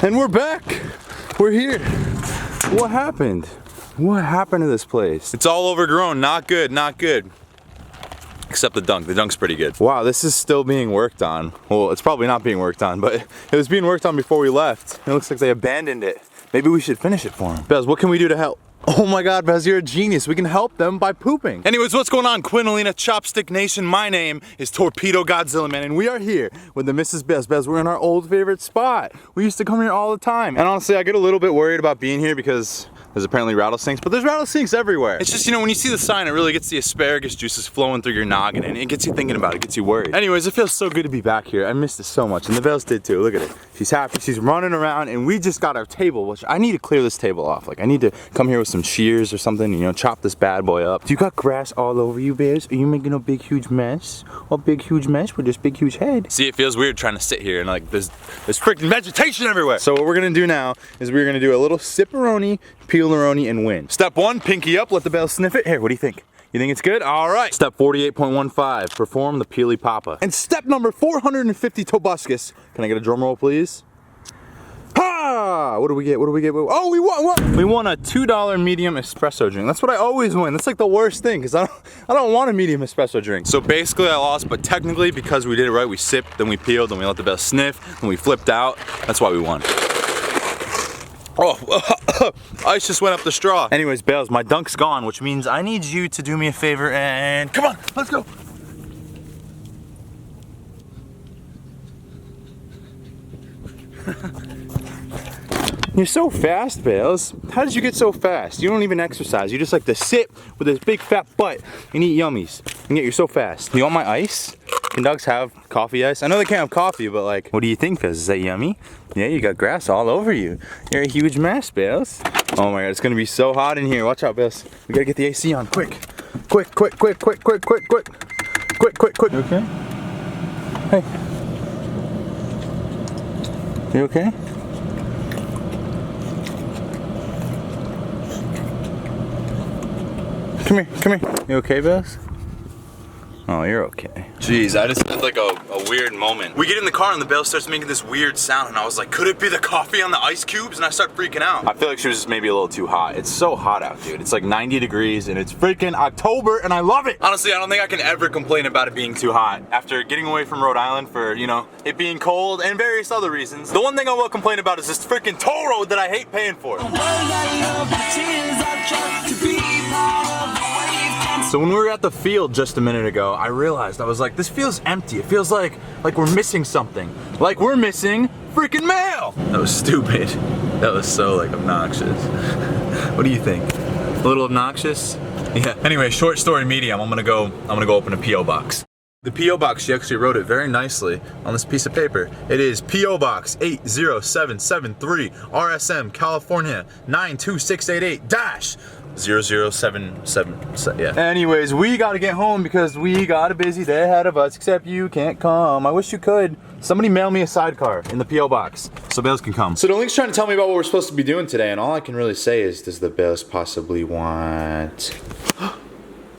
And we're back. We're here. What happened? What happened to this place? It's all overgrown. Not good, not good. Except the dunk. The dunk's pretty good. Wow, this is still being worked on. Well, it's probably not being worked on, but it was being worked on before we left. It looks like they abandoned it. Maybe we should finish it for them. Bez, what can we do to help? Oh my God, Bez, you're a genius. We can help them by pooping. Anyways, what's going on, Quinolina Chopstick Nation? My name is Torpedo Godzilla Man, and we are here with the Mrs. Bez. Bez, we're in our old favorite spot. We used to come here all the time. And honestly, I get a little bit worried about being here because there's apparently rattlesnakes, but there's rattlesnakes everywhere. It's just, you know, when you see the sign, it really gets the asparagus juices flowing through your noggin, and it gets you thinking about it, gets you worried. Anyways, it feels so good to be back here. I missed it so much, and the Vales did too. Look at it. She's happy, she's running around, and we just got our table, which I need to clear this table off. Like, I need to come here with some shears or something, you know, chop this bad boy up. Do you got grass all over you, Bears? Are you making a big, huge mess? A big, huge mess with this big, huge head? See, it feels weird trying to sit here, and like, there's freaking vegetation everywhere. So what we're gonna do now is we're gonna do a little sipperoni, peel-a-roni, and win. Step 1, pinky up, let the Belle sniff it. Here, what do you think? You think it's good? All right. Step 48.15, perform the Peely Papa. And step number 450 Tobuscus. Can I get a drum roll, please? Ha! What do we get? What do we get? Oh, we won! What? We won a $2 medium espresso drink. That's what I always win. That's like the worst thing, because I don't want a medium espresso drink. So basically I lost, but technically because we did it right, we sipped, then we peeled, then we let the Belle sniff, then we flipped out. That's why we won. Oh, ice just went up the straw. Anyways, Bales, my dunk's gone, which means I need you to do me a favor and come on, let's go. You're so fast, Bales. How did you get so fast? You don't even exercise. You just like to sit with this big fat butt and eat yummies. And yet you're so fast. You want my ice? Can dogs have coffee ice? I know they can't have coffee, but like, what do you think, Bales? Is that yummy? Yeah, you got grass all over you. You're a huge mess, Bales. Oh my God, it's gonna be so hot in here. Watch out, Bales. We gotta get the AC on, quick. Quick, quick, quick, quick, quick, quick, quick. Quick, quick, quick. You okay? Hey. You okay? Come here, come here. You okay, Bess? Oh, you're okay. Jeez, I just had like a weird moment. We get in the car and the bell starts making this weird sound, and I was like, could it be the coffee on the ice cubes? And I start freaking out. I feel like she was just maybe a little too hot. It's so hot out, dude. It's like 90 degrees and it's freaking October and I love it. Honestly, I don't think I can ever complain about it being too hot. After getting away from Rhode Island for, you know, it being cold and various other reasons. The one thing I will complain about is this freaking toll road that I hate paying for. So when we were at the field just a minute ago, I realized, I was like, this feels empty. It feels like we're missing something. Like we're missing freaking mail. That was stupid. That was so like obnoxious. What do you think? A little obnoxious? Yeah. Anyway, short story medium, I'm gonna go open a P.O. box. The P.O. box, she actually wrote it very nicely on this piece of paper. It is P.O. Box 80773, RSM, California 92688 0077, yeah. Anyways, we gotta get home because we got a busy day ahead of us, except you can't come. I wish you could. Somebody mail me a sidecar in the P.O. box so Bales can come. So the link's trying to tell me about what we're supposed to be doing today, and all I can really say is, does the Bales possibly want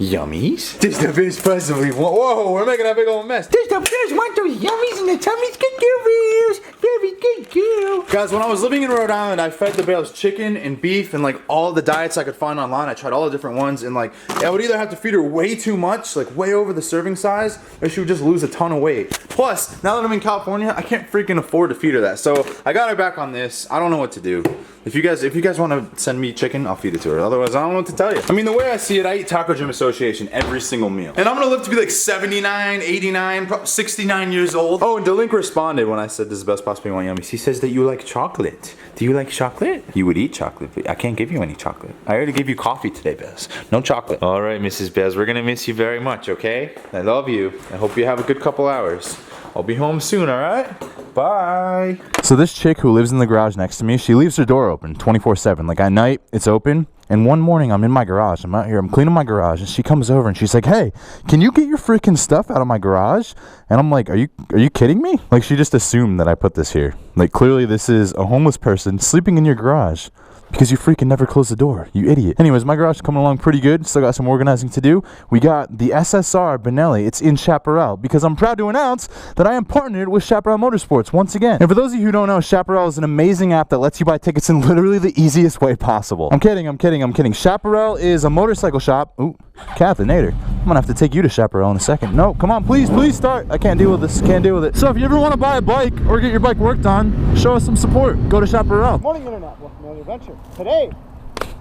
yummies? Does the Bales possibly want, whoa, we're making a big old mess. Does the Bales want those yummies in the tummy's good girls? Very good girl. Guys, when I was living in Rhode Island, I fed the Bales chicken and beef and like all the diets I could find online. I tried all the different ones, and like I would either have to feed her way too much, like way over the serving size, or she would just lose a ton of weight. Plus, now that I'm in California, I can't freaking afford to feed her that. So I got her back on this. I don't know what to do. If you guys want to send me chicken, I'll feed it to her. Otherwise, I don't know what to tell you. I mean, the way I see it, I eat Taco Gym Association every single meal. And I'm gonna live to be like 79, 89, 69 years old. Oh, and Delink responded when I said this is the best possibly want yummies. He says that you like chocolate. Do you like chocolate? You would eat chocolate, but I can't give you any chocolate. I already gave you coffee today, Bez. No chocolate. All right, Mrs. Bez, we're gonna miss you very much, okay? I love you. I hope you have a good couple hours. I'll be home soon, all right? Bye. So this chick who lives in the garage next to me, she leaves her door open 24/7. Like at night, it's open. And one morning, I'm in my garage. I'm out here. I'm cleaning my garage, and she comes over and she's like, "Hey, can you get your freaking stuff out of my garage?" And I'm like, "Are you kidding me?" Like she just assumed that I put this here. Like clearly, this is a homeless person sleeping in your garage. Because you freaking never close the door, you idiot. Anyways, my garage is coming along pretty good. Still got some organizing to do. We got the SSR Benelli. It's in Chaparral because I'm proud to announce that I am partnered with Chaparral Motorsports once again. And for those of you who don't know, Chaparral is an amazing app that lets you buy tickets in literally the easiest way possible. I'm kidding. Chaparral is a motorcycle shop. Ooh, Cathinator. I'm gonna have to take you to Chaparral in a second. No, come on, please start. I can't deal with this, can't deal with it. So if you ever want to buy a bike or get your bike worked on, show us some support. Go to Chaparral. Morning Internet, welcome to another adventure. Today,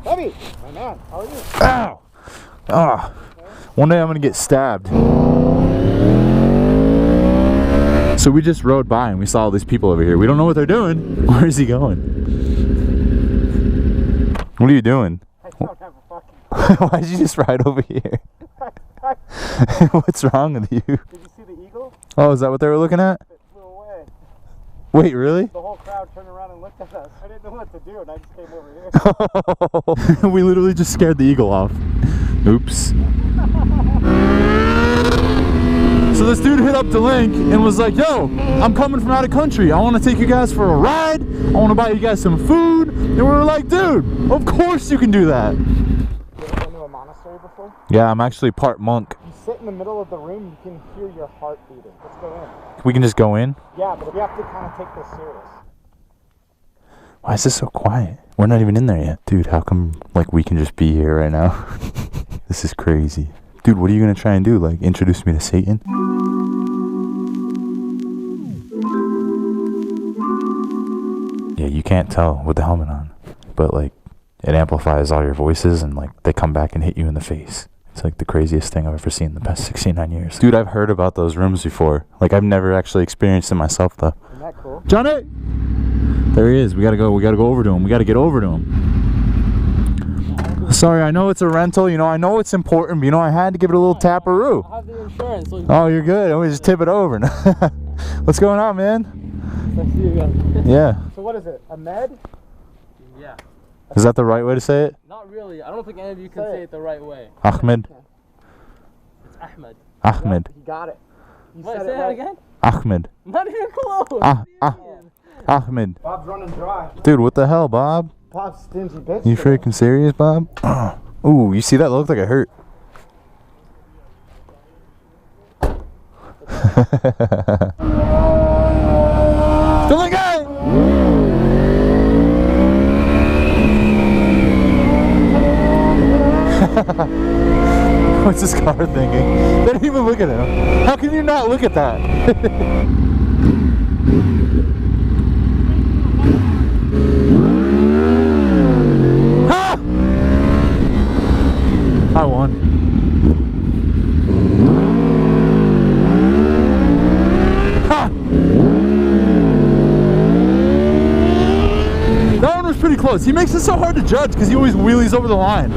Debbie, my man, how are you? Ow! Ah, one day I'm gonna get stabbed. So we just rode by and we saw all these people over here. We don't know what they're doing. Where is he going? What are you doing? I don't have a fucking... Why'd you just ride over here? What's wrong with you? Did you see the eagle? Oh, is that what they were looking at? It flew away. Wait, really? The whole crowd turned around and looked at us. I didn't know what to do and I just came over here. We literally just scared the eagle off. Oops. So this dude hit up the link and was like, yo, I'm coming from out of country. I want to take you guys for a ride. I want to buy you guys some food. And we were like, dude, of course you can do that. You ever been to a monastery before? Yeah, I'm actually part monk. You sit in the middle of the room, you can hear your heart beating. Let's go in. We can just go in? Yeah, but we have to kind of take this serious. Why is this so quiet? We're not even in there yet. Dude, how come like we can just be here right now? This is crazy. Dude, what are you gonna try and do? Like introduce me to Satan? Yeah, you can't tell with the helmet on, but like it amplifies all your voices and like they come back and hit you in the face. It's like the craziest thing I've ever seen in the past 69 years. Dude, I've heard about those rooms before. Like I've never actually experienced it myself though. Isn't that cool? Johnny! There he is. We gotta go over to him. We gotta get over to him. Sorry, I know it's a rental, you know, I know it's important, but you know, I had to give it a little taparoo. I have the insurance. So Oh, you're good. I'm gonna just tip it over. What's going on, man? I see you again. Yeah. So what is it? A med? Yeah. Is that the right way to say it? Not really. I don't think any of you can Say say it. it the right way. Ahmed. It's Ahmed. Ahmed. You got it. You Wait, said say it that right. again? Ahmed. Not even close. Ahmed. Bob's running dry. Dude, what the hell, Bob? Bob's stingy bitch. You today. freaking serious, Bob? Ooh, you see that? It looked like it hurt. Still a guy! What's this car thinking? They didn't even look at him. How can you not look at that? Ha! I won. Ha! That one was pretty close. He makes it so hard to judge because he always wheelies over the line.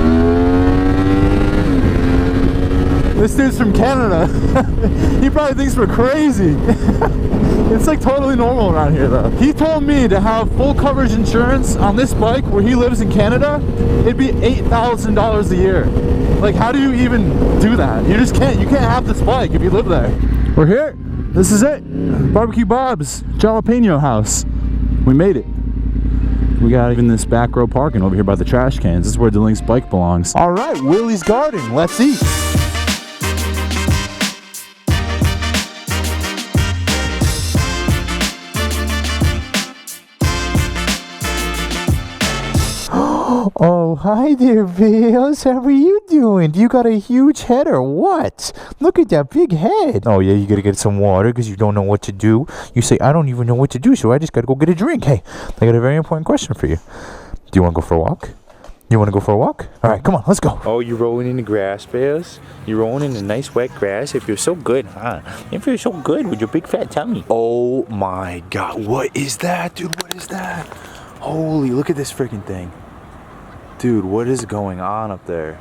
This dude's from Canada. He probably thinks we're crazy. It's like totally normal around here though. He told me to have full coverage insurance on this bike where he lives in Canada, it'd be $8,000 a year. Like how do you even do that? You just can't, you can't have this bike if you live there. We're here. This is it. Barbecue Bob's Jalapeno House. We made it. We got even this back row parking over here by the trash cans. This is where Delink's bike belongs. All right, Willie's Garden. Let's eat. Oh, hi there, Bills. How are you doing? Do you got a huge head or what? Look at that big head. Oh, yeah, you gotta get some water because you don't know what to do. You say, I don't even know what to do, so I just gotta go get a drink. Hey, I got a very important question for you. Do you want to go for a walk? You want to go for a walk? All right, come on, let's go. Oh, you're rolling in the grass, Bills? You're rolling in the nice wet grass? It feels so good, huh? It feels so good with your big fat tummy. Oh, my God. What is that, dude? What is that? Holy, look at this freaking thing. Dude, what is going on up there?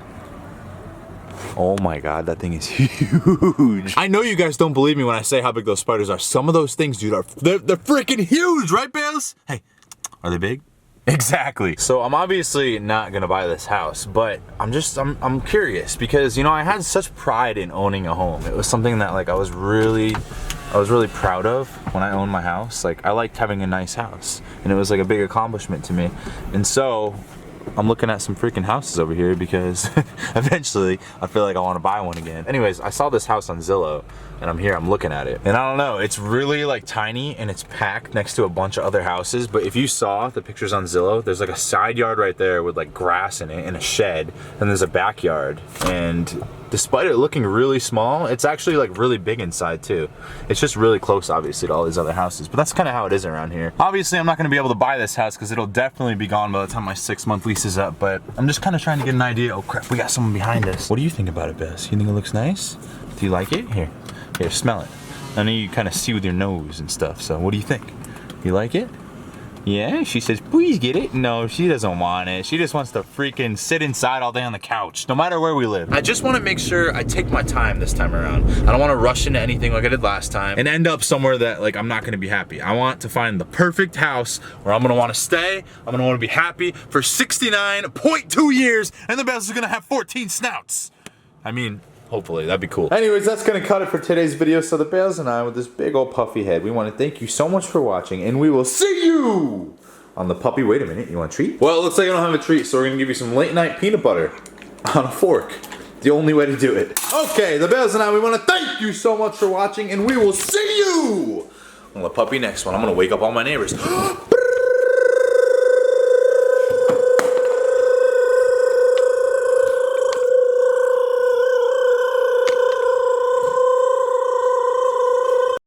Oh my God, that thing is huge. I know you guys don't believe me when I say how big those spiders are. Some of those things, dude, they're freaking huge, right, Bales? Hey, are they big? Exactly. So I'm obviously not gonna buy this house, but I'm curious because, you know, I had such pride in owning a home. It was something that like I was really I was really proud of when I owned my house. Like, I liked having a nice house, and it was like a big accomplishment to me. And so I'm looking at some freaking houses over here because eventually I feel like I want to buy one again. Anyways, I saw this house on Zillow and I'm here, I'm looking at it. And I don't know, it's really like tiny and it's packed next to a bunch of other houses. But if you saw the pictures on Zillow, there's like a side yard right there with like grass in it and a shed. And there's a backyard. And despite it looking really small, it's actually like really big inside too. It's just really close obviously to all these other houses, but that's kind of how it is around here. Obviously I'm not going to be able to buy this house because it'll definitely be gone by the time my 6-month lease is up, but I'm just kind of trying to get an idea. Oh crap, we got someone behind us. What do you think about it, Bess? You think it looks nice? Do you like it? Here, smell it. I know you kind of see with your nose and stuff, so what do you think? You like it? Yeah, she says, please get it. No, she doesn't want it. She just wants to freaking sit inside all day on the couch, no matter where we live. I just want to make sure I take my time this time around. I don't want to rush into anything like I did last time and end up somewhere that like I'm not going to be happy. I want to find the perfect house where I'm going to want to stay. I'm going to want to be happy for 69.2 years, and the Bess is going to have 14 snouts. I mean, hopefully, that'd be cool. Anyways, that's gonna cut it for today's video. So the Bales and I, with this big old puffy head, we want to thank you so much for watching, and we will see you on the puppy. Wait a minute, you want a treat? Well, it looks like I don't have a treat, so we're gonna give you some late night peanut butter on a fork. The only way to do it. Okay, the Bales and I, we want to thank you so much for watching, and we will see you on the puppy next one. I'm gonna wake up all my neighbors.